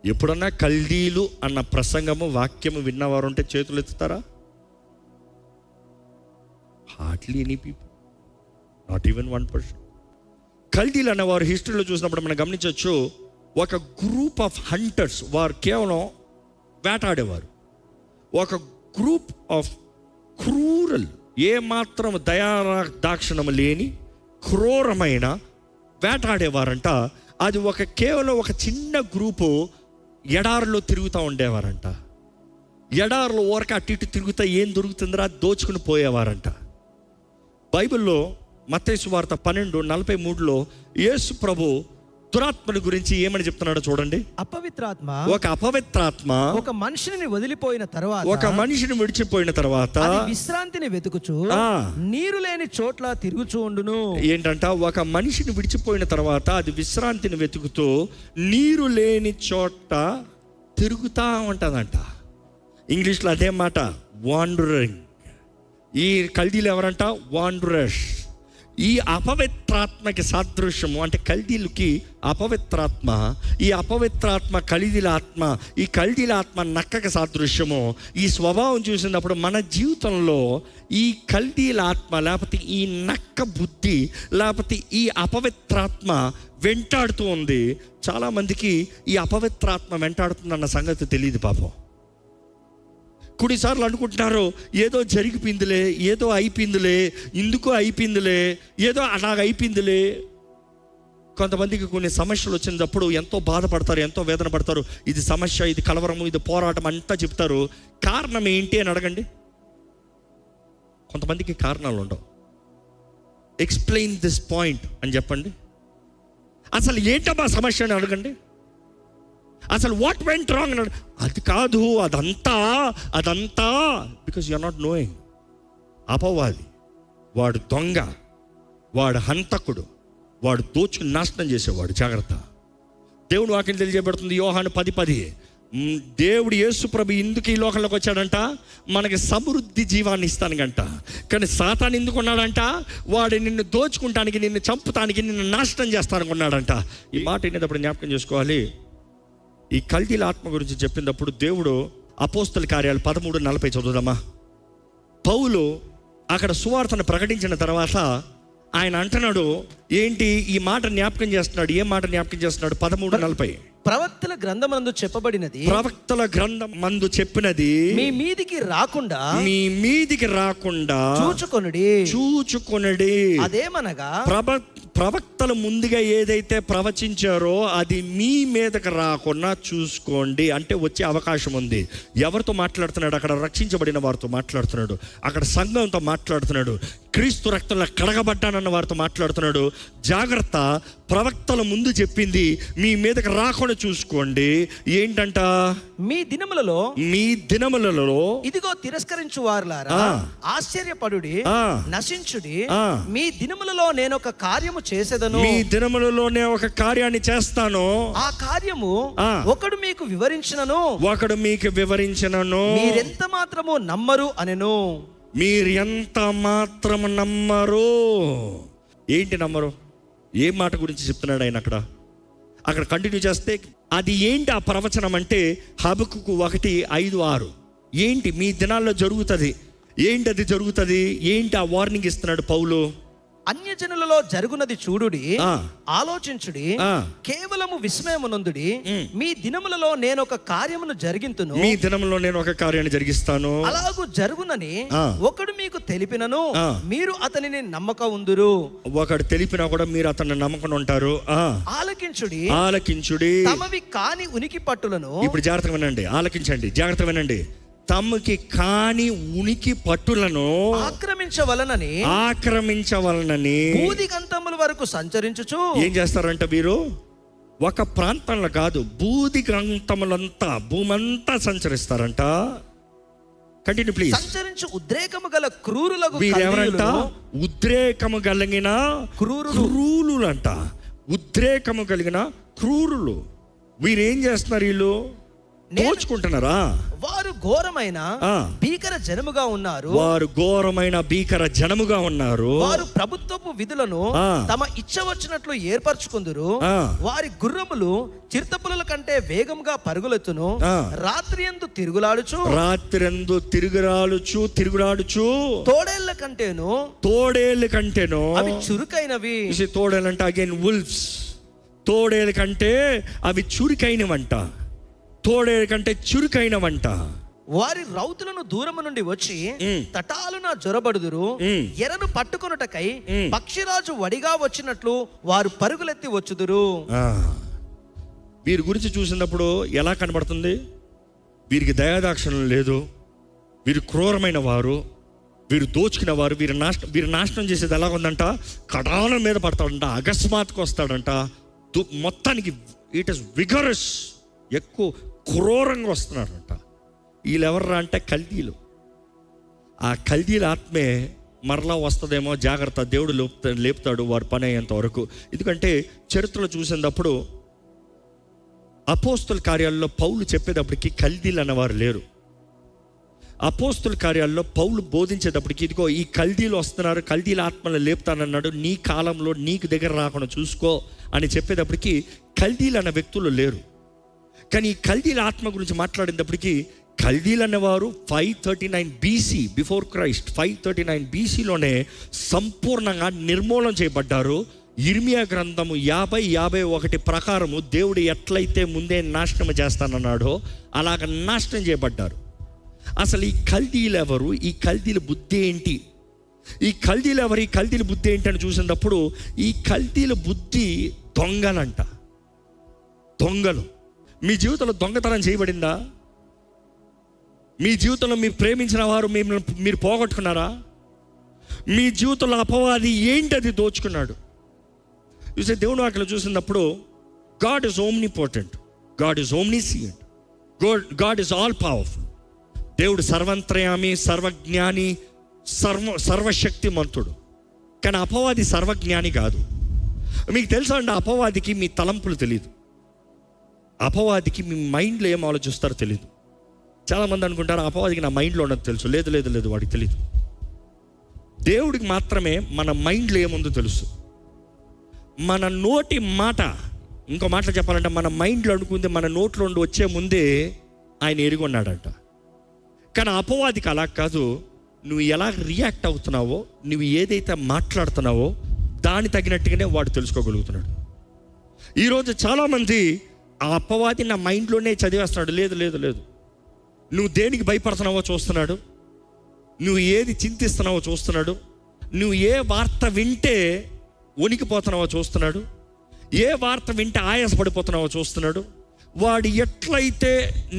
ఎప్పుడన్నా కల్దీలు అన్న ప్రసంగము వాక్యము విన్నవారు ఉంటే చేతులు ఎత్తుతారా? Hardly any people, not even 1%. కల్దీలు అన్నవారు హిస్టరీలో చూసినప్పుడు మనం గమనించవచ్చు, ఒక గ్రూప్ ఆఫ్ హంటర్స్, వారు కేవలం వేటాడేవారు. ఒక గ్రూప్ ఆఫ్ క్రూరల్, ఏమాత్రం దయాదాక్షిణము లేని క్రూరమైన వేటాడేవారంట. అది కేవలం ఒక చిన్న గ్రూపు ఎడారిలో తిరుగుతూ ఉండేవారంట. ఎడారిలో ఊరక అటు ఇటు తిరుగుతా ఏం దొరుకుతుందిరా దోచుకుని పోయేవారంట. బైబిల్లో మత్తయి సువార్త 12:43 యేసు ప్రభు దురాత్మని గురించి ఏమని చెప్తున్నాడో చూడండి. ఒక అపవిత్రాత్మ ఒక మనిషిని వదిలిపోయిన తర్వాత, ఒక మనిషిని విడిచిపోయిన తర్వాత విశ్రాంతిని వెతుకుచు నీరు లేని చోట్ల తిరుగుచూ ఉండును. ఏంటంట? ఒక మనిషిని విడిచిపోయిన తర్వాత అది విశ్రాంతిని వెతుకుతూ నీరు లేని చోట తిరుగుతా ఉంటుందంట. ఇంగ్లీష్లో అదే మాట, వాండరింగ్. ఈ కల్దీలు ఎవరంట? వాండరర్స్. ఈ అపవిత్రాత్మకి సాదృశ్యము, అంటే కల్దీలకి అపవిత్రాత్మ, ఈ అపవిత్రాత్మ కల్దీల ఆత్మ, ఈ కల్దీల ఆత్మ నక్కకి సాదృశ్యము. ఈ స్వభావం చూసినప్పుడు మన జీవితంలో ఈ కల్దీల ఆత్మ, లేకపోతే ఈ నక్క బుద్ధి, లేకపోతే ఈ అపవిత్రాత్మ వెంటాడుతూ ఉంది. చాలామందికి ఈ అపవిత్రాత్మ వెంటాడుతుందన్న సంగతి తెలియదు పాపం. కొన్నిసార్లు అనుకుంటున్నారు ఏదో జరిగిపోయిందిలే, ఏదో అయిపోయిందిలే, ఇందుకు అయిపోయిందిలే, ఏదో అలాగ అయిపోయిందిలే. కొంతమందికి కొన్ని సమస్యలు వచ్చినప్పుడు ఎంతో బాధపడతారు, ఎంతో వేదన పడతారు. ఇది సమస్య, ఇది కలవరము, ఇది పోరాటం అంతా చెప్తారు. కారణం ఏంటి అని అడగండి. కొంతమందికి కారణాలు ఉండవు. ఎక్స్ప్లెయిన్ దిస్ పాయింట్ అని చెప్పండి. అసలు ఏంటమ్మా సమస్య అని అడగండి. అసలు వాట్ వెంట్ రాంగ్ అని, అది కాదు, అదంతా because you are not knowing. అపవాది, వాడు దొంగ, వాడు హంతకుడు, వాడు దోచుకుని నాశనం చేసేవాడు. జాగ్రత్త. దేవుడు వాక్యం తెలియజేయబడుతుంది యోహాను 10:10. దేవుడు యేసు ప్రభు ఎందుకు ఈ లోకంలోకి వచ్చాడంట? మనకి సమృద్ధి జీవాన్ని ఇస్తానికంట. కానీ సాతాను ఎందుకు ఉన్నాడంట? వాడు నిన్ను దోచుకుంటానికి, నిన్ను చంపుతానికి, నిన్ను నాశనం చేస్తానికి ఉన్నాడంట. ఈ మాట వినేటప్పుడు జ్ఞాపకం చేసుకోవాలి. ఈ కల్దీల ఆత్మ గురించి చెప్పినప్పుడు దేవుడు అపోస్తల కార్యాలు 13:40 చదువుదామా. పౌలు అక్కడ సువార్తను ప్రకటించిన తర్వాత ఆయన అంటున్నాడు, ఏంటి ఈ మాట జ్ఞాపకం చేస్తున్నాడు. ఏ మాట జ్ఞాపకం చేస్తున్నాడు? 13:40. ప్రవక్తల గ్రంథమందు చెప్పబడినది, ప్రవక్తల గ్రంథం మందు చెప్పినది మీ మీదికి రాకుండా చూచుకొనుడి. అదేమనగా ప్రవక్తలు ముందుగా ఏదైతే ప్రవచించారో అది మీ మీదకి రాకుండా చూసుకోండి. అంటే వచ్చే అవకాశం ఉంది. ఎవరితో మాట్లాడుతున్నాడు? అక్కడ రక్షించబడిన వారితో మాట్లాడుతున్నాడు. అక్కడ సంఘంతో మాట్లాడుతున్నాడు. క్రీస్తు రక్తంలో కడగబడ్డానన్న వారితో మాట్లాడుతున్నాడు. జాగ్రత్త, ప్రవక్తల ముందు చెప్పింది మీ మీదకి రాకుండా చూసుకోండి. ఏంటంట? మీ దినములలో ఇదిగో తిరస్కరించు వారులారా ఆశ్చర్యపడుడి, నశించుడి. మీ దినములలో నేను ఒక కార్యము చేసేదను. మీ దినములలోనే ఒక కార్యాన్ని చేస్తాను. ఆ కార్యము ఒకడు మీకు వివరించినను మీరెంత మాత్రము నమ్మరు అనెను. మీరు ఎంత మాత్రం నమ్మరు. ఏంటి నమ్మరు? ఏ మాట గురించి చెప్తున్నాడు ఆయన? అక్కడ కంటిన్యూ చేస్తే అది ఏంటి ఆ ప్రవచనం అంటే హబక్కుకు 1:5-6. ఏంటి మీ దినాల్లో జరుగుతుంది? ఏంటి అది జరుగుతుంది? ఏంటి ఆ వార్నింగ్ ఇస్తున్నాడు పౌలు? అన్యజనులలో జరుగునది చూడుడి, ఆలోచించుడి, కేవలము విస్మయమునందుడి. మీ దినములలో నేను ఒక కార్యమును జరిగింతును. మీ దినములో నేను ఒక కార్యాన్ని జరిగిస్తాను. అలాగూ జరుగునని ఒకడు మీకు తెలిపినను మీరు అతనిని నమ్మక ఉందురు. ఒకడు తెలిపినా కూడా మీరు అతన్ని నమ్మకం ఉంటారు. ఆలకించుడి. తమవి కాని ఉనికి పట్టులను. ఇప్పుడు జాగ్రత్తగా వినండి, ఆలకించండి, జాగ్రత్తగా వినండి. తమకి కాని ఉనికి పట్టులను ఆక్రమించవలనని బూదిగంతముల వరకు సంచరించుచు ఏం చేస్తారంట వీరు? ఒక ప్రాంతంలో కాదు, బూదిగంతములంతా, భూమంతా సంచరిస్తారంట. Continue please. సంచరించు ఉద్రేకము గల క్రూరులకు. వీరెవరంట? ఉద్రేకము కలిగిన క్రూరులంట. ఉద్రేకము కలిగిన క్రూరులు. వీరేం చేస్తున్నారు? వీళ్ళు దోచుకుంటున్నారా? వారు ఘోరమైన ఆ. భీకర జనముగా ఉన్నారు. వారు ఘోరమైన భీకర జనముగా ఉన్నారు. వారు ప్రభుత్వపు విధులను ఆ. తమ ఇచ్చ వచ్చినట్లు ఏర్పరచుకుందురు. ఆ. వారి గుర్రములు చిరుతపులుల కంటే వేగంగా పరుగులెత్తును. ఆ. రాత్రియందు తిరుగులాడుచు తోడేళ్ల కంటేను అవి చురుకైనవి. తోడేళ్ళంటే అగైన్ వుల్ఫ్స్. తోడేళ్ళ కంటే అవి చురుకైనవంట. తోడేళ్ళ కంటే చురుకైనవంట. వారి రౌతులను దూరము నుండి వచ్చి తటాలున జొరబడుదురు. ఎరను పట్టుకొనుటకై పక్షిరాజు వడిగా వచ్చినట్లు వారు పరుగులెత్తి వచ్చుదురు. వీరి గురించి చూసినప్పుడు ఎలా కనబడుతుంది? వీరికి దయాదాక్షిణ్యం లేదు, వీరు క్రూరమైన వారు, వీరు దోచుకున్న వారు, వీరు నాశనం చేసేది ఎలా ఉందంట? కటాలం మీద పడతాడంట, అకస్మాత్తుకు వస్తాడంట. మొత్తానికి ఇట్ ఇస్ విగరస్, ఎక్కువ క్రూరంగా వస్తున్నారంట. వీళ్ళు ఎవర్రా అంటే కల్దీలు. ఆ కల్దీల ఆత్మే మరలా వస్తుందేమో, జాగ్రత్త, దేవుడు లేపుతాడు వారి పని అయ్యేంత వరకు. ఎందుకంటే చరిత్రలో చూసినప్పుడు అపోస్తుల కార్యాల్లో పౌలు చెప్పేటప్పటికి కల్దీలు అన్నవారు లేరు. అపోస్తుల కార్యాల్లో పౌలు బోధించేటప్పటికి ఇదిగో ఈ కల్దీలు వస్తున్నారు, కల్దీల ఆత్మలు లేపుతానన్నాడు, నీ కాలంలో నీకు దగ్గర రాకుండా చూసుకో అని చెప్పేటప్పటికి కల్దీలు అన్న వ్యక్తులు లేరు. కానీ ఈ కల్దీల ఆత్మ గురించి మాట్లాడేటప్పటికి కల్దీలు అన్నవారు 539 BC బిఫోర్ క్రైస్ట్, 539 BCలోనే సంపూర్ణంగా నిర్మూలన చేయబడ్డారు. ఇర్మియా గ్రంథము 50:51 ప్రకారము దేవుడు ఎట్లయితే ముందే నాశనం చేస్తానన్నాడో అలాగ నాశనం చేయబడ్డారు. అసలు ఈ కల్దీలు ఎవరు? ఈ కల్దీల బుద్ధి ఏంటి? ఈ కల్దీలు ఎవరు? ఈ కల్దీల బుద్ధి ఏంటి అని చూసినప్పుడు ఈ కల్దీల బుద్ధి దొంగలంట. దొంగలు. మీ జీవితంలో దొంగతనం చేయబడిందా? మీ జీవితంలో మీరు ప్రేమించిన వారు మీరు పోగొట్టుకున్నారా? మీ జీవితంలో అపవాది ఏంటి అది దోచుకున్నాడు? చూసే దేవుని వాక్యలో చూసినప్పుడు God is omnipotent, God is omniscient, God is all powerful. దేవుడు సర్వంత్రయామి, సర్వజ్ఞాని, సర్వశక్తిమంతుడు. కానీ అపవాది సర్వజ్ఞాని కాదు. మీకు తెలుసా అండి, అపవాదికి మీ తలంపులు తెలియదు, అపవాదికి మీ మైండ్లో ఏం ఆలోచిస్తారో తెలియదు. చాలామంది అనుకుంటారు అపవాదికి నా మైండ్లో ఉన్నది తెలుసు. లేదు లేదు లేదు, వాడికి తెలియదు. దేవుడికి మాత్రమే మన మైండ్లో ఏముందో తెలుసు. మన నోటి మాట, ఇంకో మాటలు చెప్పాలంటే మన మైండ్లో అనుకుంది మన నోట్లో ఉండి వచ్చే ముందే ఆయన ఎరుగున్నాడంట. కానీ అపవాదికి అలా కాదు. నువ్వు ఎలా రియాక్ట్ అవుతున్నావో, నువ్వు ఏదైతే మాట్లాడుతున్నావో దాని తగినట్టుగానే వాడు తెలుసుకోగలుగుతున్నాడు. ఈరోజు చాలామంది ఆ అపవాది నా మైండ్లోనే చదివేస్తున్నాడు. లేదు లేదు లేదు, నువ్వు దేనికి భయపడుతున్నావో చూస్తున్నాడు, నువ్వు ఏది చింతిస్తున్నావో చూస్తున్నాడు, నువ్వు ఏ వార్త వింటే వణికిపోతున్నావో చూస్తున్నాడు, ఏ వార్త వింటే ఆయాసపడిపోతున్నావో చూస్తున్నాడు. వాడు ఎట్లయితే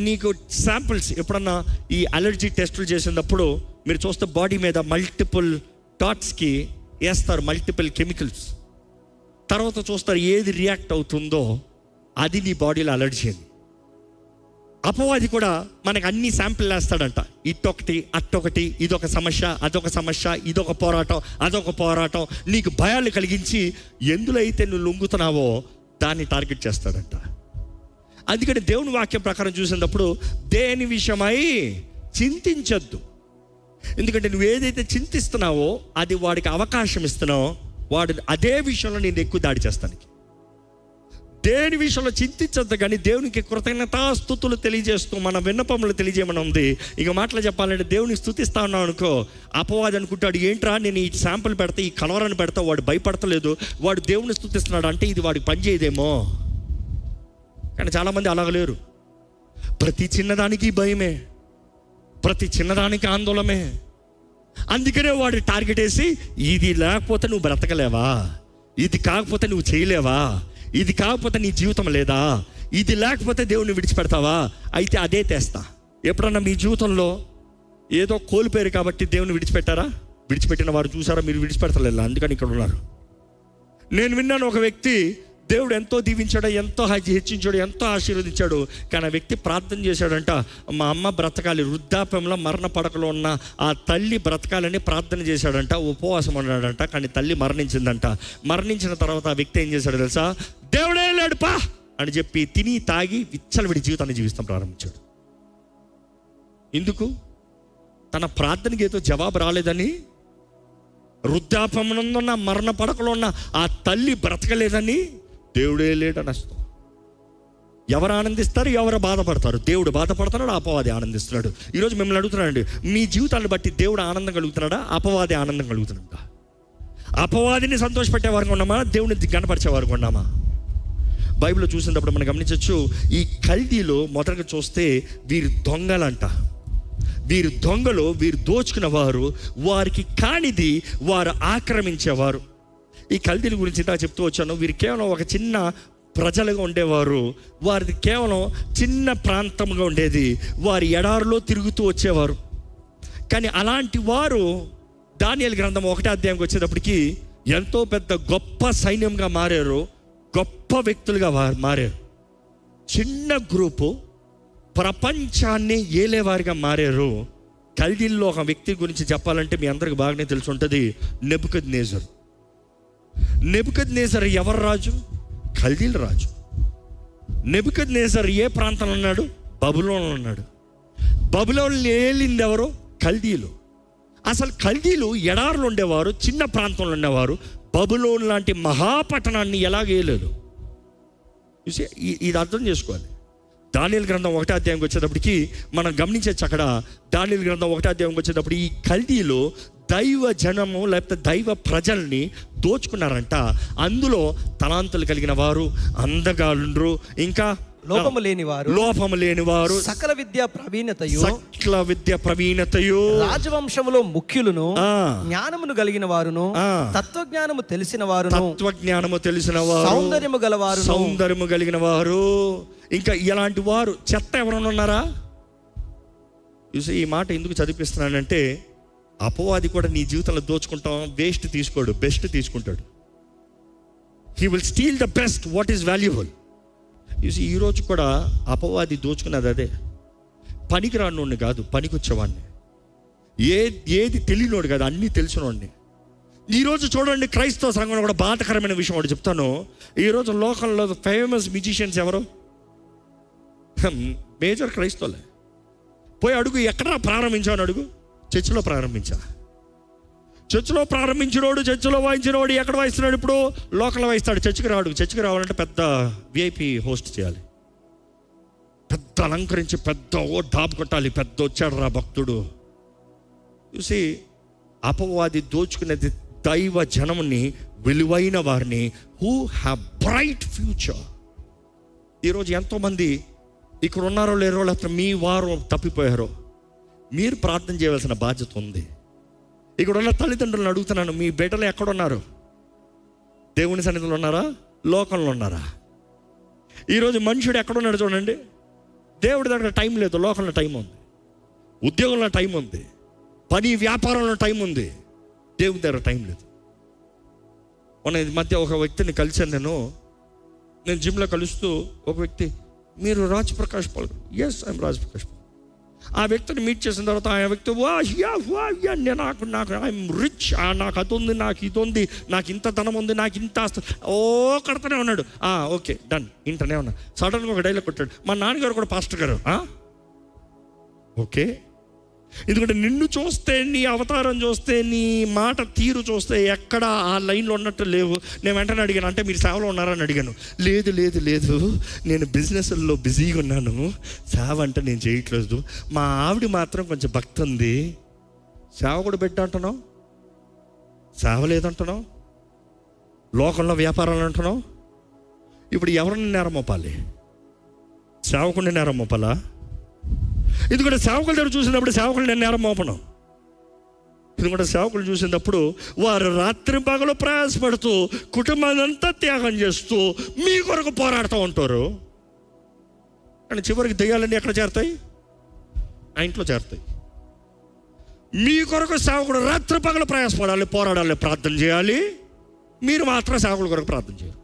నీకు శాంపిల్స్ ఎప్పుడన్నా ఈ అలర్జీ టెస్టులు చేసినప్పుడు మీరు చూస్తే బాడీ మీద మల్టిపుల్ డాట్స్కి వేస్తారు మల్టిపుల్ కెమికల్స్. తర్వాత చూస్తారు ఏది రియాక్ట్ అవుతుందో అది నీ బాడీలో అలర్జీ అని. అపవాది కూడా మనకు అన్ని శాంపిల్ వేస్తాడంట. ఇటొకటి అట్టొకటి, ఇదొక సమస్య, అదొక సమస్య, ఇదొక పోరాటం, అదొక పోరాటం, నీకు భయాలు కలిగించి ఎందులో అయితే నువ్వు లొంగుతున్నావో దాన్ని టార్గెట్ చేస్తాడంట. అందుకని దేవుని వాక్యం ప్రకారం చూసినప్పుడు దేని విషయమై చింతించొద్దు. ఎందుకంటే నువ్వు ఏదైతే చింతిస్తున్నావో అది వాడికి అవకాశం ఇస్తున్నావో వాడు అదే విషయంలో నేను ఎక్కువ దాడి చేస్తానికి. దేని విషయంలో చింతించద్దు, కానీ దేవునికి కృతజ్ఞతాస్తుతులు తెలియజేస్తూ మన విన్నపములు తెలియజేయమని ఉంది. ఇక మాటలు చెప్పాలంటే దేవుని స్తుతిస్తా ఉన్నావు అనుకో, అపవాది అనుకుంటాడు ఏంట్రా నేను ఈ శాంపుల్ పెడతా, ఈ కలవరాన్ని పెడతా, వాడు భయపడతలేదు, వాడు దేవుని స్తుతిస్తున్నాడు అంటే ఇది వాడికి పనిచేయదేమో. కానీ చాలామంది అలాగలేరు. ప్రతి చిన్నదానికి భయమే, ప్రతి చిన్నదానికి ఆందోళనే. అందుకనే వాడు టార్గెట్ వేసి ఇది లేకపోతే నువ్వు బ్రతకలేవా, ఇది కాకపోతే నువ్వు చేయలేవా, ఇది కాకపోతే నీ జీవితం లేదా, ఇది లేకపోతే దేవుని విడిచిపెడతావా, అయితే అదే తెస్తా. ఎప్పుడన్నా మీ జీవితంలో ఏదో కోల్పోయారు కాబట్టి దేవుని విడిచిపెట్టారా? విడిచిపెట్టిన వారు చూసారా? మీరు విడిచిపెడతలేదు, అందుకని ఇక్కడ ఉన్నారు. నేను విన్నాను ఒక వ్యక్తి దేవుడు ఎంతో దీవించాడు, ఎంతో హెచ్చించాడు, ఎంతో ఆశీర్వదించాడు. కానీ ఆ వ్యక్తి ప్రార్థన చేశాడంట, మా అమ్మ బ్రతకాలి, వృద్ధాప్యంలో మరణ పడకలో ఉన్న ఆ తల్లి బ్రతకాలని ప్రార్థన చేశాడంట, ఉపవాసం ఉన్నాడంట. కానీ తల్లి మరణించిందంట. మరణించిన తర్వాత ఆ వ్యక్తి ఏం చేశాడు తెలుసా? దేవుడే లేడుపా అని చెప్పి తిని తాగి విచ్చలవిడి జీవితాన్ని జీవిస్తాం ప్రారంభించాడు. ఎందుకు? తన ప్రార్థనకి ఏదో జవాబు రాలేదని, వృద్ధాపమునందున్న మరణ పడకలో ఉన్న ఆ తల్లి బ్రతకలేదని, దేవుడే లేడని అస్తాం. ఎవరు ఆనందిస్తారు, ఎవరు బాధపడతారు? దేవుడు బాధపడుతున్నాడు, అపవాది ఆనందిస్తున్నాడు. ఈరోజు మిమ్మల్ని అడుగుతున్నానండి, మీ జీవితాన్ని బట్టి దేవుడు ఆనందం కలుగుతున్నాడా, అపవాది ఆనందం కలుగుతున్నాడా? అపవాదిని సంతోషపెట్టే వారికి ఉన్నామా, దేవుడిని గణపరిచే వారికి ఉన్నామా? బైబిల్లో చూసినప్పుడు మనం గమనించవచ్చు, ఈ కల్దీలో మొదటగా చూస్తే వీరు దొంగలంట. వీరు దొంగలు, వీరు దోచుకున్న వారు, వారికి కానిది వారు ఆక్రమించేవారు. ఈ కల్దీల గురించి ఇంత చెప్తూ వచ్చాను. వీరు కేవలం ఒక చిన్న ప్రజలుగా ఉండేవారు. వారిది కేవలం చిన్న ప్రాంతంగా ఉండేది. వారి ఎడారిలో తిరుగుతూ వచ్చేవారు. కానీ అలాంటి వారు దానియేలు గ్రంథం 1వ అధ్యాయంకి వచ్చేటప్పటికి ఎంతో పెద్ద గొప్ప సైన్యంగా మారారు, గొప్ప వ్యక్తులుగా మారారు. చిన్న గ్రూపు ప్రపంచాన్ని ఏలేవారిగా మారారు. కల్దీల్లో ఒక వ్యక్తి గురించి చెప్పాలంటే మీ అందరికి బాగానే తెలిసి ఉంటుంది, నెబుకద్నెజర్. నెబుకద్నెజర్ ఎవరు రాజు? కల్దీల రాజు. నెబుకద్నెజర్ ఏ ప్రాంతంలో ఉన్నాడు? బబులోన్లో ఉన్నాడు. బబులోన్లో ఏలింది ఎవరు? కల్దీలు. అసలు కల్దీలు ఎడారులు ఉండేవారు, చిన్న ప్రాంతంలో ఉండేవారు. బబులోన్ లాంటి మహాపట్టణాన్ని ఎలాగ ఏలేదు? ఇది అర్థం చేసుకోవాలి. దానియేలు గ్రంథం 1వ అధ్యాయంకి వచ్చేటప్పటికి మనం గమనించవచ్చు, అక్కడ దానియేలు గ్రంథం 1వ అధ్యాయంకి వచ్చేటప్పుడు ఈ కల్దీలో దైవ జనము లేకపోతే దైవ ప్రజల్ని దోచుకున్నారంట. అందులో తలాంతులు కలిగిన వారు, అందగాళ్ళు, ఇంకా లోపము లేనివారు, సకల విద్యా ప్రవీణతయు, రాజవంశములో ముఖ్యులను, జ్ఞానమును కలిగిన వారును, తత్వజ్ఞానము తెలిసిన వారు, సౌందర్యము కలిగిన వారు, ఇంకా ఇలాంటి వారు. చెత్త ఎవరైనా ఉన్నారా? ఈ మాట ఎందుకు చదివిస్తున్నానంటే, అపవాది కూడా నీ జీవితంలో దోచుకుంటాం, వేస్ట్ తీసుకోడు, బెస్ట్ తీసుకుంటాడు. He will steal the best what is valuable. ఈరోజు కూడా అపవాది దోచుకున్నది అదే. పనికిరానోడిని కాదు, పనికొచ్చేవాడిని. ఏది తెలియనోడు కాదు, అన్నీ తెలిసినోడిని. ఈరోజు చూడండి, క్రైస్తవ సంఘంలో కూడా బాధకరమైన విషయం ఒకటి చెప్తాను. ఈరోజు లోకంలో ఫేమస్ మ్యూజిషియన్స్ ఎవరు? మేజర్ క్రైస్తవులే. పోయి అడుగు, ఎక్కడ ప్రారంభించాను అడుగు. చర్చిలో ప్రారంభించా. చర్చిలో ప్రారంభించినోడు, చర్చిలో వాయించినోడు ఎక్కడ వాయిస్తున్నాడు? ఇప్పుడు లోకల్ వాయిస్తాడు. చర్చికి రాడు. చర్చికి రావాలంటే పెద్ద విఐపి హోస్ట్ చేయాలి, పెద్ద అలంకరించి, పెద్ద డాబు కొట్టాలి, పెద్ద వచ్చాడు రా భక్తుడు. చూసి అపవాది దోచుకునేది దైవ జనముని, విలువైన వారిని, హూ హ్యావ్ బ్రైట్ ఫ్యూచర్. ఈరోజు ఎంతోమంది ఇక్కడ ఉన్నారో లేరో, లేకపోతే మీ వారు తప్పిపోయారో, మీరు ప్రార్థన చేయవలసిన బాధ్యత ఉంది. ఇక్కడ ఉన్న తల్లిదండ్రులను అడుగుతున్నాను, మీ బిడ్డలు ఎక్కడున్నారు? దేవుని సన్నిధిలో ఉన్నారా? లోకంలో ఉన్నారా? ఈరోజు మనుషుడు ఎక్కడున్నాడు చూడండి. దేవుడి దగ్గర టైం లేదు, లోకంలో టైం ఉంది. ఉద్యోగంలో టైం ఉంది, పని వ్యాపారంలో టైం ఉంది. దేవుడి దగ్గర టైం లేదు. మొన్న ఈ మధ్య ఒక వ్యక్తిని కలిసాను. నేను జిమ్లో కలుస్తూ ఒక వ్యక్తి, మీరు రాజ్ ప్రకాష్ పాల్? Yes, I am Raj Prakash Paul. ఆ వ్యక్తిని మీట్ చేసిన తర్వాత ఆ వ్యక్తి నాకు ఐఎమ్ రిచ్, నాకు అది ఉంది, నాకు ఇది ఉంది, నాకు ఇంత ధనం ఉంది, నాకు ఇంత కడతానే ఉన్నాడు. ఓకే డన్, ఇంటనే ఉన్నా. సడన్గా ఒక డైలాగ్ కొట్టాడు, మా నాన్నగారు కూడా పాస్టర్ గారు. ఓకే, ఎందుకంటే నిన్ను చూస్తే, నీ అవతారం చూస్తే, నీ మాట తీరు చూస్తే ఎక్కడ ఆ లైన్లో ఉన్నట్టు లేవు. నేను వెంటనే అడిగాను, అంటే మీరు సేవలో ఉన్నారని అడిగాను. లేదు లేదు లేదు, నేను బిజినెస్లో బిజీగా ఉన్నాను, సేవ అంటే నేను చేయట్లేదు. మా ఆవిడ మాత్రం కొంచెం భక్తి ఉంది. సేవ కూడా బిడ్డ అంటున్నావు, సేవ లేదంటున్నావు, లోకంలో వ్యాపారాలు అంటున్నావు. ఇప్పుడు ఎవరిని నేరం మోపాలి? సేవకుడిని నేరం మోపాలా? ఎందుకంటే సేవకుల దగ్గర చూసినప్పుడు సేవకులు నేను నేరం మోపను. ఎందుకంటే సేవకులు చూసినప్పుడు వారు రాత్రి పగలు ప్రయాసపడుతూ, కుటుంబాన్ని అంతా త్యాగం చేస్తూ మీ కొరకు పోరాడుతూ ఉంటారు. కానీ చివరికి దెయ్యాలన్నీ ఎక్కడ చేరుతాయి? ఆ ఇంట్లో చేరుతాయి. మీ కొరకు సేవకుడు రాత్రి పగలు ప్రయాసపడాలి, పోరాడాలి, ప్రార్థన చేయాలి. మీరు మాత్రం సేవకుల కొరకు ప్రార్థన చేయరు.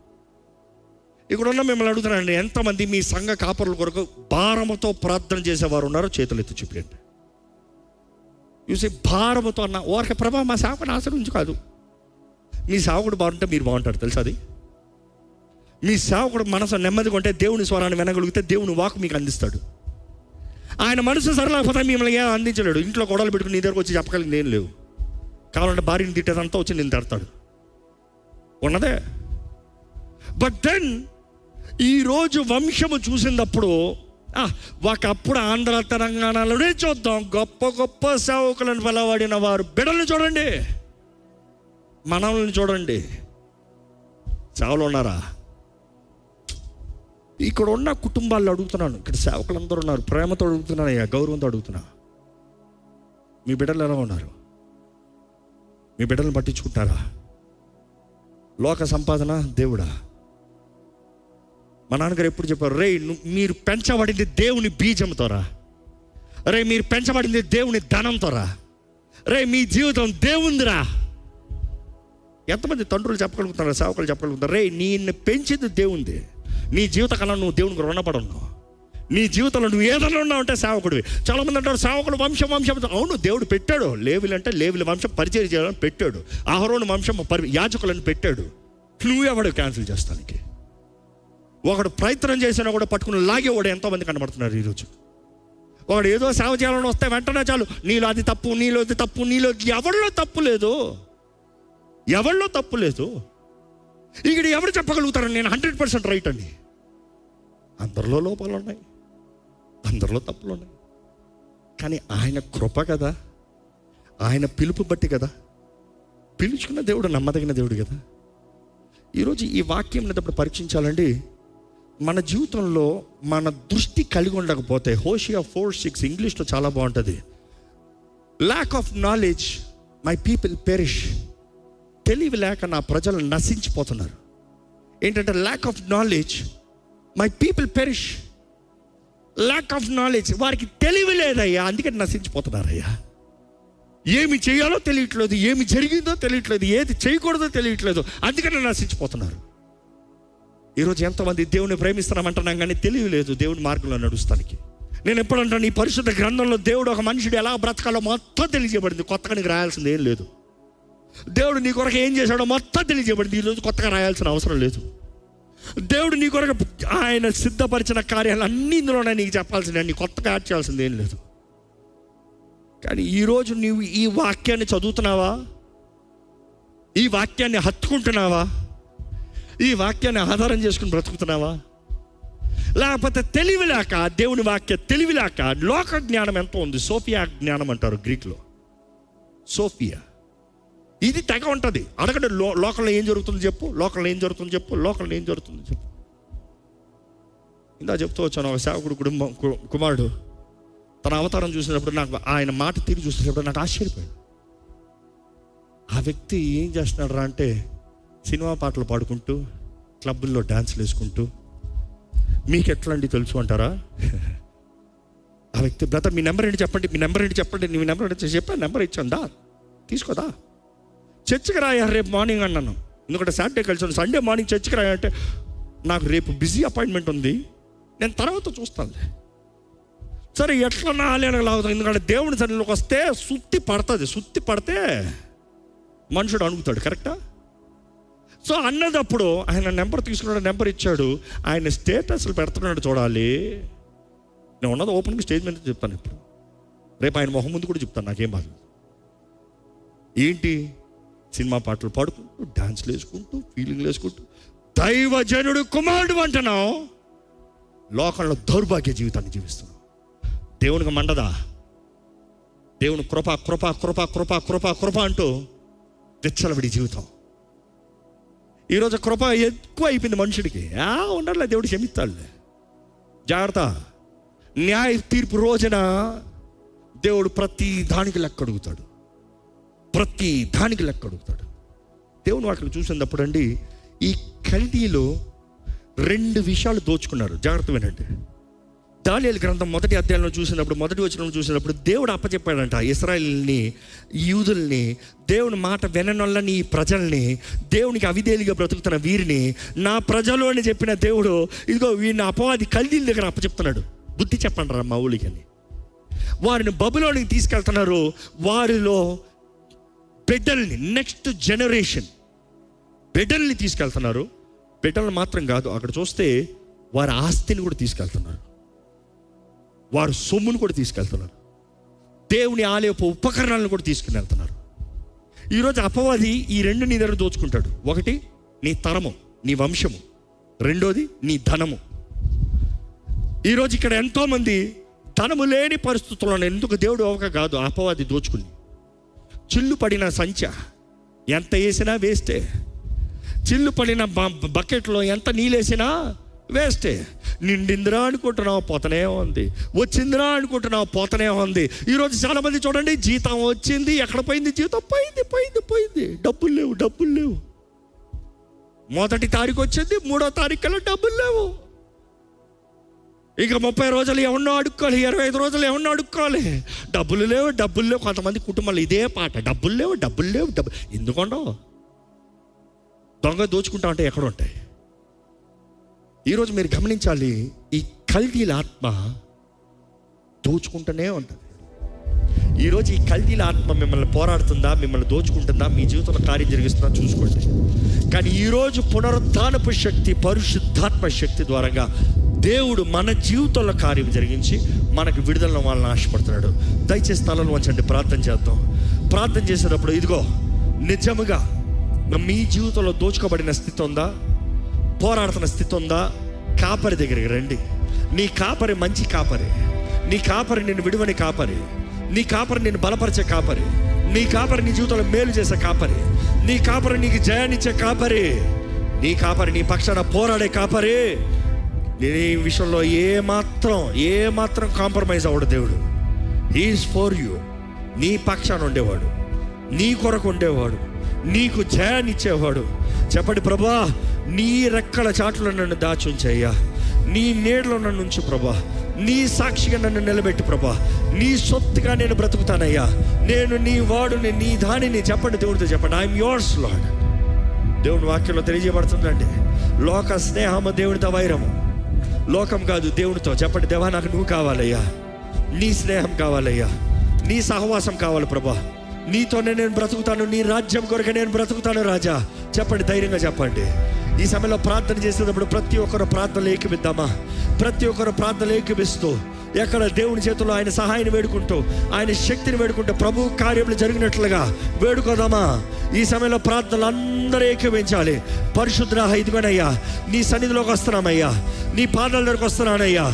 ఇక్కడ ఉన్న మిమ్మల్ని అడుగుతున్నానండి, ఎంతమంది మీ సంఘ కాపరుల కొరకు భారముతో ప్రార్థన చేసేవారు ఉన్నారో చేతులు ఎత్తి చూపించండి. చూసి భారముతో అన్న ఓరక ప్రభా మా సేవకుని ఆశ్రయించు కాదు, మీ సేవకుడు బాగుంటే మీరు బాగుంటారు తెలుసా? అది మీ సేవకుడు మనసు నెమ్మదిగా ఉంటే దేవుని స్వరాన్ని వినగలిగితే దేవుని వాక్ మీకు అందిస్తాడు. ఆయన మనసు సరళకపోతే మిమ్మల్ని ఏం అందించలేడు. ఇంట్లో గొడవలు పెట్టుకుని నీ దగ్గరకు వచ్చి చెప్పగలిగింది ఏం లేవు. కావాలంటే భార్యని తిట్టేదంతా వచ్చి నేను తడతాడు ఉన్నదే. బట్ దెన్ ఈరోజు వంశము చూసినప్పుడు ఒకప్పుడు ఆంధ్ర తెలంగాణలోనే చూద్దాం, గొప్ప గొప్ప సేవకులను పిలవడిన వారు బిడ్డల్ని చూడండి, మనల్ని చూడండి. సేవలు ఉన్నారా? ఇక్కడ ఉన్న కుటుంబాల్లో అడుగుతున్నాను, ఇక్కడ సేవకులందరూ ఉన్నారు, ప్రేమతో అడుగుతున్నాను, అయ్యా గౌరవంతో అడుగుతున్నా, మీ బిడ్డలు ఎలా ఉన్నారు? మీ బిడ్డలను పట్టించుకుంటారా? లోక సంపాదన దేవుడా? మా నాన్నగారు ఎప్పుడు చెప్పారు, రే మీరు పెంచబడింది దేవుని బీజంతోరా, రే మీరు పెంచబడింది దేవుని ధనంతోరా, రే మీ జీవితం దేవుందిరా. ఎంతమంది తండ్రులు చెప్పగలుగుతున్నారు, సేవకులు చెప్పగలుగుతారు, రే నిన్ను పెంచింది దేవుంది, నీ జీవితకాలం నువ్వు దేవునికి రుణపడి ఉన్నావు, నీ జీవితంలో నువ్వు ఏదైనా ఉన్నావు అంటే సేవకుడివి. చాలామంది అంటారు సేవకుడు వంశం. అవును, దేవుడు పెట్టాడు. లేవిలు అంటే లేవిల వంశం పరిచయం చేయాలని పెట్టాడు. అహరోను వంశం యాజకులను పెట్టాడు. నువ్వెవడు క్యాన్సిల్ చేస్తానికి? ఒకడు ప్రయత్నం చేసినా కూడా పట్టుకుని లాగేవాడు ఎంతోమంది కనబడుతున్నారు ఈరోజు. ఒకడు ఏదో సేవ చేయాలని వస్తే వెంటనే చాలు, నీలో అది తప్పు, నీలో అది తప్పు, నీలో ఎవరిలో తప్పు లేదు, ఎవరిలో తప్పు లేదు. ఇక్కడ ఎవరు చెప్పగలుగుతారు నేను 100% రైట్ అని? అందరిలో లోపాలు ఉన్నాయి, అందరిలో తప్పులు ఉన్నాయి. కానీ ఆయన కృప కదా, ఆయన పిలుపు బట్టి కదా, పిలుచుకున్న దేవుడు నమ్మదగిన దేవుడు కదా. ఈరోజు ఈ వాక్యం అనేటప్పుడు పరీక్షించాలండి. మన జీవితంలో మన దృష్టి కలిగి ఉండకపోతే, హోషియా 4:6 ఇంగ్లీష్లో చాలా బాగుంటుంది. Lack of knowledge my people perish. తెలివి లేక నా ప్రజలు నశించిపోతున్నారు. ఏంటంటే lack of knowledge my people perish. Lack of knowledge, వారికి తెలివి లేదయ్యా, అందుకని నశించిపోతున్నారయ్యా. ఏమి చేయాలో తెలియట్లేదు, ఏమి జరిగిందో తెలియట్లేదు, ఏది చేయకూడదో తెలియట్లేదు, అందుకని నశించిపోతున్నారు. ఈరోజు ఎంతమంది దేవుని ప్రేమిస్తున్నామంటున్నాం కానీ తెలివి లేదు దేవుని మార్గంలో నడుస్తానికి. నేను ఎప్పుడంటాను, ఈ పరిశుద్ధ గ్రంథంలో దేవుడు ఒక మనుషుడు ఎలా బ్రతకాలో మొత్తం తెలియజేయబడింది, కొత్తగా నీకు రాయాల్సింది ఏం లేదు. దేవుడు నీ కొరకు ఏం చేశాడో మొత్తం తెలియజేయబడింది, ఈరోజు కొత్తగా రాయాల్సిన అవసరం లేదు. దేవుడు నీ కొరకు ఆయన సిద్ధపరిచిన కార్యాలు అన్నీ ఇందులోనే నీకు చెప్పాల్సిందే, నీ కొత్తగా యాడ్ చేయాల్సింది ఏం లేదు. కానీ ఈరోజు నీవు ఈ వాక్యాన్ని చదువుతున్నావా? ఈ వాక్యాన్ని హత్తుకుంటున్నావా? ఈ వాక్యాన్ని ఆధారం చేసుకుని బ్రతుకుతున్నావా? లేకపోతే తెలివి లేక, దేవుని వాక్య తెలివి లేక, లోక జ్ఞానం ఎంతో ఉంది, సోఫియా జ్ఞానం అంటారు గ్రీక్లో, సోఫియా. ఇది తెగ ఉంటుంది. అడగండి, లోకంలో ఏం జరుగుతుందో చెప్పు, లోకంలో ఏం జరుగుతుందో చెప్పు, లోకంలో ఏం జరుగుతుందో చెప్పు. ఇందా చెప్తూ వచ్చాను, ఒక సేవకుడు కుమారుడు తన అవతారం చూసినప్పుడు, నాకు ఆయన మాట తీరు చూసినప్పుడు నాకు ఆశ్చర్యపోయాడు. ఆ వ్యక్తి ఏం చేస్తున్నాడు రా అంటే, సినిమా పాటలు పాడుకుంటూ, క్లబ్బుల్లో డ్యాన్స్లు వేసుకుంటూ, మీకు ఎట్లా అండి తెలుసు అంటారా? ఆ వ్యక్తి, బ్రదర్ మీ నెంబర్ ఏంటి చెప్పండి, మీ నెంబర్ ఏంటి చెప్పండి, నీ నెంబర్ ఏంటి చెప్పాను, నెంబర్ ఇచ్చాను, దా తీసుకోదా, చర్చికి రాయా రేపు మార్నింగ్ అన్నాను. ఎందుకంటే సాటర్డే కలిసి సండే మార్నింగ్ చర్చికి రాయా అంటే, నాకు రేపు బిజీ అపాయింట్మెంట్ ఉంది, నేను తర్వాత చూస్తాను. సరే ఎట్లా నాలేన లాగుతాను, ఎందుకంటే దేవుని సన్నిధిలోకి వస్తే సుత్తి పడుతుంది, సుత్తి పడితే మనుషుడు అణుగుతాడు, కరెక్టా? సో అన్నదప్పుడు ఆయన నెంబర్ తీసుకున్నాడు, నెంబర్ ఇచ్చాడు, ఆయన స్టేటస్లు పెడుతున్నాడు చూడాలి. నేను ఉన్నది ఓపెన్గా స్టేజ్ మీద చెప్తాను, ఇప్పుడు రేపు ఆయన మొహం ముందు కూడా చెప్తాను, నాకేం బాధ. ఏంటి సినిమా పాటలు పాడుకుంటూ, డాన్స్లు వేసుకుంటూ, ఫీలింగ్లు వేసుకుంటూ, దైవజనుడు కుమారుడు అంటున్నావు, లోకంలో దౌర్భాగ్య జీవితాన్ని జీవిస్తున్నావు. దేవునికి మండదా? దేవుని కృప కృప కృప కృప కృప కృప అంటూ విచ్చలవిడి జీవితం. ఈరోజు కృప ఎక్కువ అయిపోయింది మనుషుడికి. ఉండట్లే, దేవుడు క్షమిస్తాడులే, జాగ్రత్త. న్యాయ తీర్పు రోజున దేవుడు ప్రతి దానికి లెక్క అడుగుతాడు, ప్రతి దానికి లెక్క అడుగుతాడు. దేవుని వాటిని చూసినప్పుడు అండి, ఈ కల్దీలో 2 విషయాలు దోచుకున్నారు. జాగ్రత్త వినండి. దానియేలు గ్రంథం 1వ అధ్యాయంలో చూసినప్పుడు, 1వ వచనం చూసినప్పుడు, దేవుడు అప్పచెప్పాడంట ఇశ్రాయేలుని, యూదుల్ని, దేవుని మాట విననొల్లని ఈ ప్రజల్ని, దేవునికి అవిధేయులుగా బ్రతుకుతున్న వీరిని నా ప్రజలు అని చెప్పిన దేవుడు, ఇదిగో వీరిని అపవాది కల్దీల దగ్గర అప్పచెప్తున్నాడు, బుద్ధి చెప్పండి రా మా ఊళ్ళకి అని. వారిని బబులోనికి తీసుకెళ్తున్నారు. వారిలో బిడ్డల్ని, నెక్స్ట్ జనరేషన్ బిడ్డల్ని తీసుకెళ్తున్నారు. బిడ్డలు మాత్రం కాదు, అక్కడ చూస్తే వారి ఆస్తిని కూడా తీసుకెళ్తున్నారు, వారి సొమ్మును కూడా తీసుకెళ్తున్నారు, దేవుని ఆలయపు ఉపకరణాలను కూడా తీసుకుని వెళ్తున్నారు. ఈరోజు అపవాది ఈ రెండు నీ దగ్గర దోచుకుంటాడు. ఒకటి నీ తరము, నీ వంశము. రెండోది నీ ధనము. ఈరోజు ఇక్కడ ఎంతోమంది ధనము లేని పరిస్థితుల్లో, ఎందుకు దేవుడు ఒక కాదు, అపవాది దోచుకుని చిల్లు పడిన సంచ ఎంత వేసినా వేస్టే, చిల్లు పడిన బకెట్లో ఎంత నీళ్ళేసినా వేస్టే. నిండిందిరా అనుకుంటున్నావు, పోతనే ఉంది. వచ్చిందిరా అనుకుంటున్నావు, పోతనే ఉంది. ఈరోజు చాలామంది చూడండి, జీతం వచ్చింది, ఎక్కడ పోయింది జీతం? పోయింది. డబ్బులు లేవు. మొదటి తారీఖు వచ్చింది, 3వ తారీఖులో డబ్బులు లేవు. ఇక 30 రోజులు ఎవరినో అడుక్కోవాలి, 25 రోజులు ఎవరినో అడుక్కోవాలి. డబ్బులు లేవు. కొంతమంది కుటుంబాలు ఇదే పాట, డబ్బులు లేవు. ఎందుకుండవు? దొంగ దోచుకుంటా అంటే ఎక్కడ ఉంటాయి? ఈరోజు మీరు గమనించాలి, ఈ కల్దీల ఆత్మ దోచుకుంటూనే ఉంటుంది. ఈరోజు ఈ కల్దీల ఆత్మ మిమ్మల్ని పోరాడుతుందా, మిమ్మల్ని దోచుకుంటుందా, మీ జీవితంలో కార్యం జరిగిస్తుందా చూసుకోండి. కానీ ఈరోజు పునరుద్ధానపు శక్తి, పరిశుద్ధాత్మ శక్తి ద్వారంగా దేవుడు మన జీవితంలో కార్యం జరిగించి మనకు విడుదలను వాళ్ళని ఆశపడుతున్నాడు. దయచేసి స్థలంలో వంచండి, ప్రార్థన చేద్దాం. ప్రార్థన చేసేటప్పుడు ఇదిగో, నిజముగా మీ జీవితంలో దోచుకోబడిన స్థితి ఉందా, పోరాడుతున్న స్థితి ఉందా, కాపరి దగ్గరికి రండి. నీ కాపరి మంచి కాపరి, నీ కాపరి నిన్ను విడువని కాపరి, నీ కాపరి నిన్ను బలపరిచే కాపరి, నీ కాపరి నీ జీవితంలో మేలు చేసే కాపరి, నీ కాపరి నీకు జయాన్నిచ్చే కాపరి, నీ కాపరి నీ పక్షాన పోరాడే కాపరి. నీ విషయంలో ఏ మాత్రం కాంప్రమైజ్ అవ్వడు దేవుడు. He's for you. నీ పక్షాన ఉండేవాడు, నీ కొరకు ఉండేవాడు, నీకు జయాన్నిచ్చేవాడు. చెప్పండి, ప్రభా నీ రెక్కల చాటులో నన్ను దాచుంచయ్యా, నీ నీడలో నన్ను ఉంచు ప్రభా, నీ సాక్షిగా నన్ను నిలబెట్టు ప్రభా, నీ సొత్తుగా నేను బ్రతుకుతానయ్యా, నేను నీ వాడుని, నీ దానిని. చెప్పండి, దేవుడితో చెప్పండి, ఐఎమ్ యోర్స్ లార్డ్. దేవుని వాక్యంలో తెలియజేయబడుతుందండి, లోక స్నేహము దేవునితో వైరము. లోకం కాదు, దేవునితో. చెప్పండి, దేవా నాకు నువ్వు కావాలయ్యా, నీ స్నేహం కావాలయ్యా, నీ సహవాసం కావాలి ప్రభా, నీతోనే నేను బ్రతుకుతాను, నీ రాజ్యం కొరకు నేను బ్రతుకుతాను రాజా. చెప్పండి, ధైర్యంగా చెప్పండి. ఈ సమయంలో ప్రార్థన చేసేటప్పుడు ప్రతి ఒక్కరు ప్రార్థనలు ఏకమిద్దామా? ప్రతి ఒక్కరు ప్రార్థనలు ఏకమిస్తూ ఎక్కడ దేవుని చేతుల్లో ఆయన సహాయాన్ని వేడుకుంటూ, ఆయన శక్తిని వేడుకుంటూ ప్రభు కార్యములు జరిగినట్లుగా వేడుకోదామా? ఈ సమయంలో ప్రార్థనలు అందరూ ఏకమించాలి. పరిశుద్ధ, ఇదిగోనయ్యా నీ సన్నిధిలోకి వస్తున్నామయ్యా, నీ పాదాల దగ్గరకు వస్తున్నానయ్యా,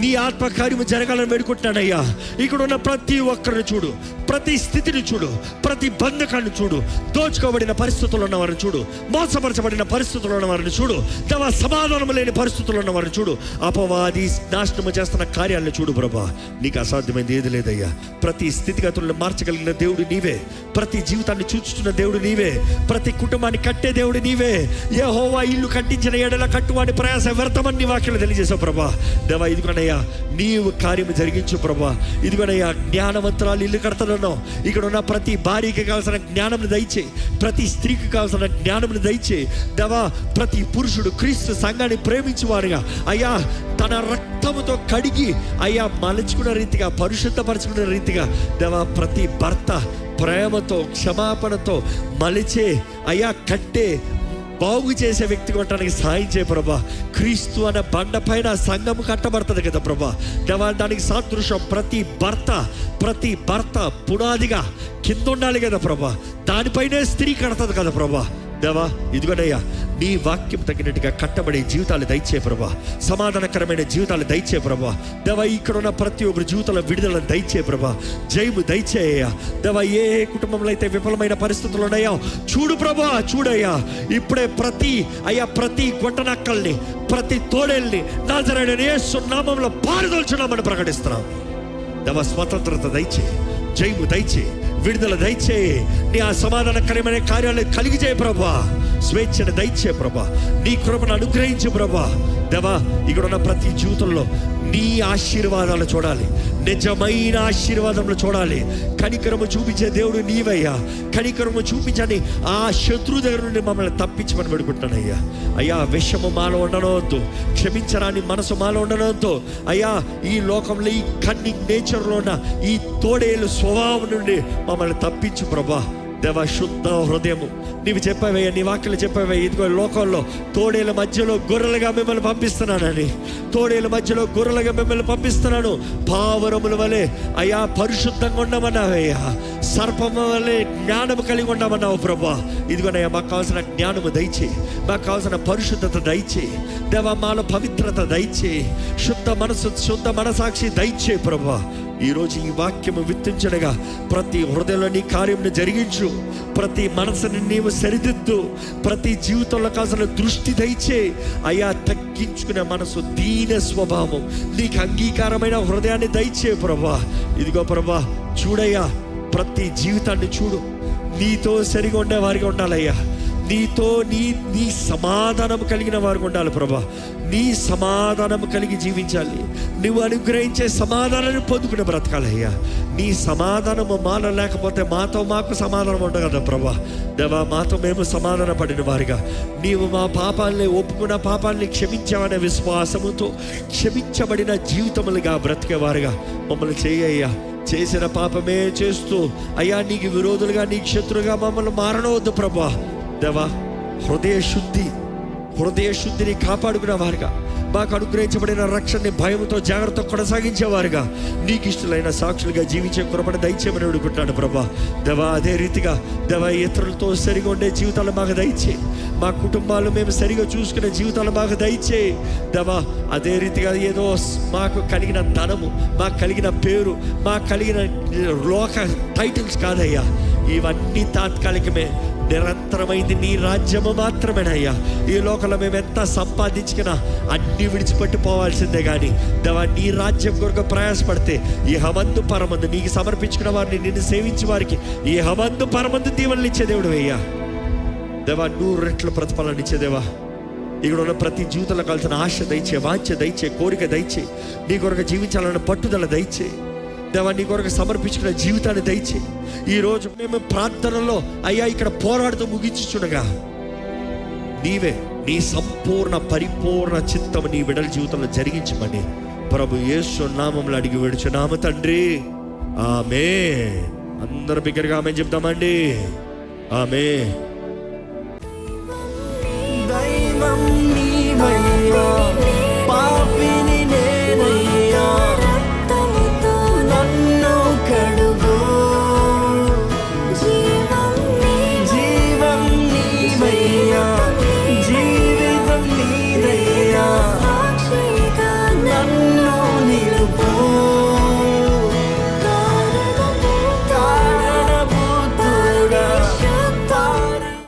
నీ ఆత్మ కార్యము జరగాలని వేడుకుంటున్నానయ్యా. ఇక్కడ ఉన్న ప్రతి ఒక్కరిని చూడు, ప్రతి స్థితిని చూడు, ప్రతి బంధకాన్ని చూడు, దోచుకోబడిన పరిస్థితుల్లో ఉన్న వారిని చూడు, మోసపరచబడిన పరిస్థితుల్లో ఉన్న వారిని చూడు, దేవా సమాధానం లేని పరిస్థితుల్లో ఉన్న వారిని చూడు, అపవాది నాశనము చేస్తున్న కార్యాలను చూడు ప్రభా. నీకు అసాధ్యమైంది ఏది లేదయ్యా. ప్రతి స్థితిగతులను మార్చగలిగిన దేవుడు నీవే, ప్రతి జీవితాన్ని చూచుతున్న దేవుడు నీవే, ప్రతి కుటుంబాన్ని కట్టే దేవుడు నీవే. యెహోవా ఇల్లు కట్టించిన ఎడల కట్టువాని ప్రయాస వ్యర్థమని నీ వాక్యాలు తెలియజేశావు ప్రభా. దేవా ఇదిగోనయ్యా నీవు కార్యము జరిగించు ప్రభా. ఇదిగోనయ్యా జ్ఞానవంతురాలు ఇల్లు కడతానన్నావు, ఇక్కడ ఉన్న ప్రతి భార్యకి కావాల్సిన జ్ఞానం దయచే, ప్రతి స్త్రీకి కావాల్సిన జ్ఞానం దయచే. దేవా ప్రతి పురుషుడు క్రీస్తు సంఘాన్ని ప్రేమించేవారుగా అయ్యా, తన రక్తముతో కడిగి అయ్యా మలుచుకున్న రీతిగా, పరిశుద్ధపరచుకున్న రీతిగా దేవా ప్రతి భర్త ప్రేమతో క్షమాపణతో మలిచే అయ్యా, కట్టే బాగు చేసే వ్యక్తి కొట్టడానికి సాయం చేయ ప్రభా. క్రీస్తు అనే బండ పైన సంఘము కట్టబడుతుంది కదా ప్రభా. దేవా దానికి సాదృశ్యం ప్రతి భర్త పునాదిగా కింద ఉండాలి కదా ప్రభా, దానిపైనే స్త్రీ కడతది కదా ప్రభా. దేవా ఇదిగోనయ్యా నీ వాక్యం తగినట్టుగా కట్టబడే జీవితాలు దయచే ప్రభా, సమాధానకరమైన జీవితాలు దయచే ప్రభా. దేవా ఇక్కడ ఉన్న ప్రతి ఒక్కరి జీవితంలో విడుదలను దయచే ప్రభా, జయము దయచేయ్యా. దేవా ఏ కుటుంబంలో అయితే విఫలమైన పరిస్థితులు ఉన్నాయో చూడు ప్రభా, చూడయ్యా. ఇప్పుడే ప్రతి గొట్టనక్కల్ని, ప్రతి తోడేల్ని నాజరేయుడైన యేసు నామములో పారదోల్చున్నామని ప్రకటిస్తున్నాం. దేవా స్వతంత్రత దయచే, జయము దయచే, విడుదల దయచే. నీ ఆ సమాధానకరమైన కార్యాలు కలిగిజేయ ప్రభా, స్వేచ్ఛను దయచే ప్రభా, నీ కృపను అనుగ్రహించు ప్రభా. దేవా ఇక్కడ ఉన్న ప్రతి జీవితంలో నీ ఆశీర్వాదాలు చూడాలి, నిజమైన ఆశీర్వాదములు చూడాలి. కనికరము చూపించే దేవుడు నీవయ్యా. కనికరము చూపించని ఆ శత్రు దగ్గర నుండి మమ్మల్ని తప్పించమని పెడుకుంటానయ్యా. అయ్యా విషము మాలో ఉండనవద్దు, క్షమించరాని మనసు మాలో ఉండనవద్దు అయ్యా. ఈ లోకంలో ఈ కన్నింగ్ నేచర్లో ఉన్న ఈ తోడేలు స్వభావం నుండి మమ్మల్ని తప్పించు ప్రభా. దేవా శుద్ధ హృదయము. నీవు చెప్పావయ్యా, నీ వాక్యలు చెప్పావయ్యా, ఇదిగో లోకంలో తోడేల మధ్యలో గొర్రెలుగా మిమ్మల్ని పంపిస్తున్నానని. తోడేల మధ్యలో గొర్రెలుగా మిమ్మల్ని పంపిస్తున్నాను. పావురముల వలె అయ్యా పరిశుద్ధంగా ఉండమన్నావయ్యా. సర్పము వలె జ్ఞానము కలిగి ఉండమన్నావు ప్రభా. ఇదిగోనయ్యా, మాకు కావాల్సిన జ్ఞానము దయచేయి, మాకు కావాల్సిన పరిశుద్ధత దయచేయి దేవా, మాలో పవిత్రత దయచేయి, శుద్ధ మనసాక్షి దయచేయి ప్రభా. ఈరోజు ఈ వాక్యము విత్తించడగా ప్రతి హృదయంలో నీ కార్యమును జరిగించు, ప్రతి మనసుని నీవు సరిదిద్దు, ప్రతి జీవితంలో కావాల్సిన దృష్టి దయచే అయ్యా. తగ్గించుకునే మనసు, దీన స్వభావం, నీకు అంగీకారమైన హృదయాన్ని దయచే ప్రభా. ఇదిగో ప్రభా, చూడయ్యా, ప్రతి జీవితాన్ని చూడు, నీతో సరిగా ఉండే వారిగా ఉండాలయ్యా. నీతో నీ సమాధానం కలిగిన వారికి ఉండాలి ప్రభా. నీ సమాధానం కలిగి జీవించాలి. నువ్వు అనుగ్రహించే సమాధానాన్ని పొందుకుని బ్రతకాలయ్యా. నీ సమాధానము మాలో లేకపోతే మాకు సమాధానం ఉండదు కదా ప్రభా. దేవా, మాతో మేము సమాధాన పడిన వారిగా, నీవు మా పాపాలని ఒప్పుకున్న పాపాలని క్షమించావనే విశ్వాసముతో క్షమించబడిన జీవితములుగా బ్రతికేవారుగా మమ్మల్ని చేయ్యా. చేసిన పాపమే చేస్తూ అయ్యా, నీకు విరోధులుగా, నీకు శత్రుగా మమ్మల్ని మారనవద్దు ప్రభా. దేవా, హృదయ శుద్ధిని కాపాడుకునే వారుగా, మాకు అనుగ్రహించబడిన రక్షణని భయంతో జాగ్రత్త కొనసాగించేవారుగా, నీకు ఇష్టలైన సాక్షులుగా జీవించే కృపను దయచేయమని అడుగుకుంటాను ప్రభా. దేవా, అదే రీతిగా దేవా, ఇతరులతో సరిగా ఉండే జీవితాలు మాకు దయచే, మా కుటుంబాలు మేము సరిగా చూసుకునే జీవితాలు మాకు దయచే దేవా. అదే రీతిగా ఏదో మాకు కలిగిన ధనము, మాకు కలిగిన పేరు, మాకు కలిగిన లోక టైటిల్స్ కాదయ్యా. ఇవన్నీ తాత్కాలికమే, నిరంతరమైంది నీ రాజ్యము మాత్రమేనయ్యా. ఈ లోకంలో మేము ఎంత సంపాదించుకున్నా అన్నీ విడిచిపెట్టి పోవాల్సిందే. కానీ దేవా, నీ రాజ్యం కొరకు ప్రయాసపడితే ఈ హమందు పరమందు నీకు సమర్పించుకున్న వారిని, నిన్ను సేవించే వారికి ఈ హమందు పరమందు దీవెనలు ఇచ్చే దేవుడు అయ్యా. దేవా, 100 రెట్ల ప్రతిఫలాన్ని ఇచ్చే దేవా. ఇక్కడ ఉన్న ప్రతి జీవితంలో కావాల్సిన ఆశ దయచే, వాంఛ దయచే, కోరిక దయచే, నీ కొరకు జీవించాలన్న పట్టుదల దయచే దేవా. నీ కొరకు సమర్పించుకున్న జీవితాన్ని దయచే. ఈరోజు మేము ప్రార్థనలో అయ్యా ఇక్కడ పోరాడుతూ ముగించుచుండగా, నీవే నీ సంపూర్ణ పరిపూర్ణ చిత్తము నీ బిడ్డల జీవితంలో జరిగించమని ప్రభు యేసు నామములో అడిగి వేడుచున్నాము తండ్రి. ఆమేన్. అందరూ బిగ్గరగా ఆమేన్ చెప్తామండి. ఆమేన్. దైవం నీవయ్యా.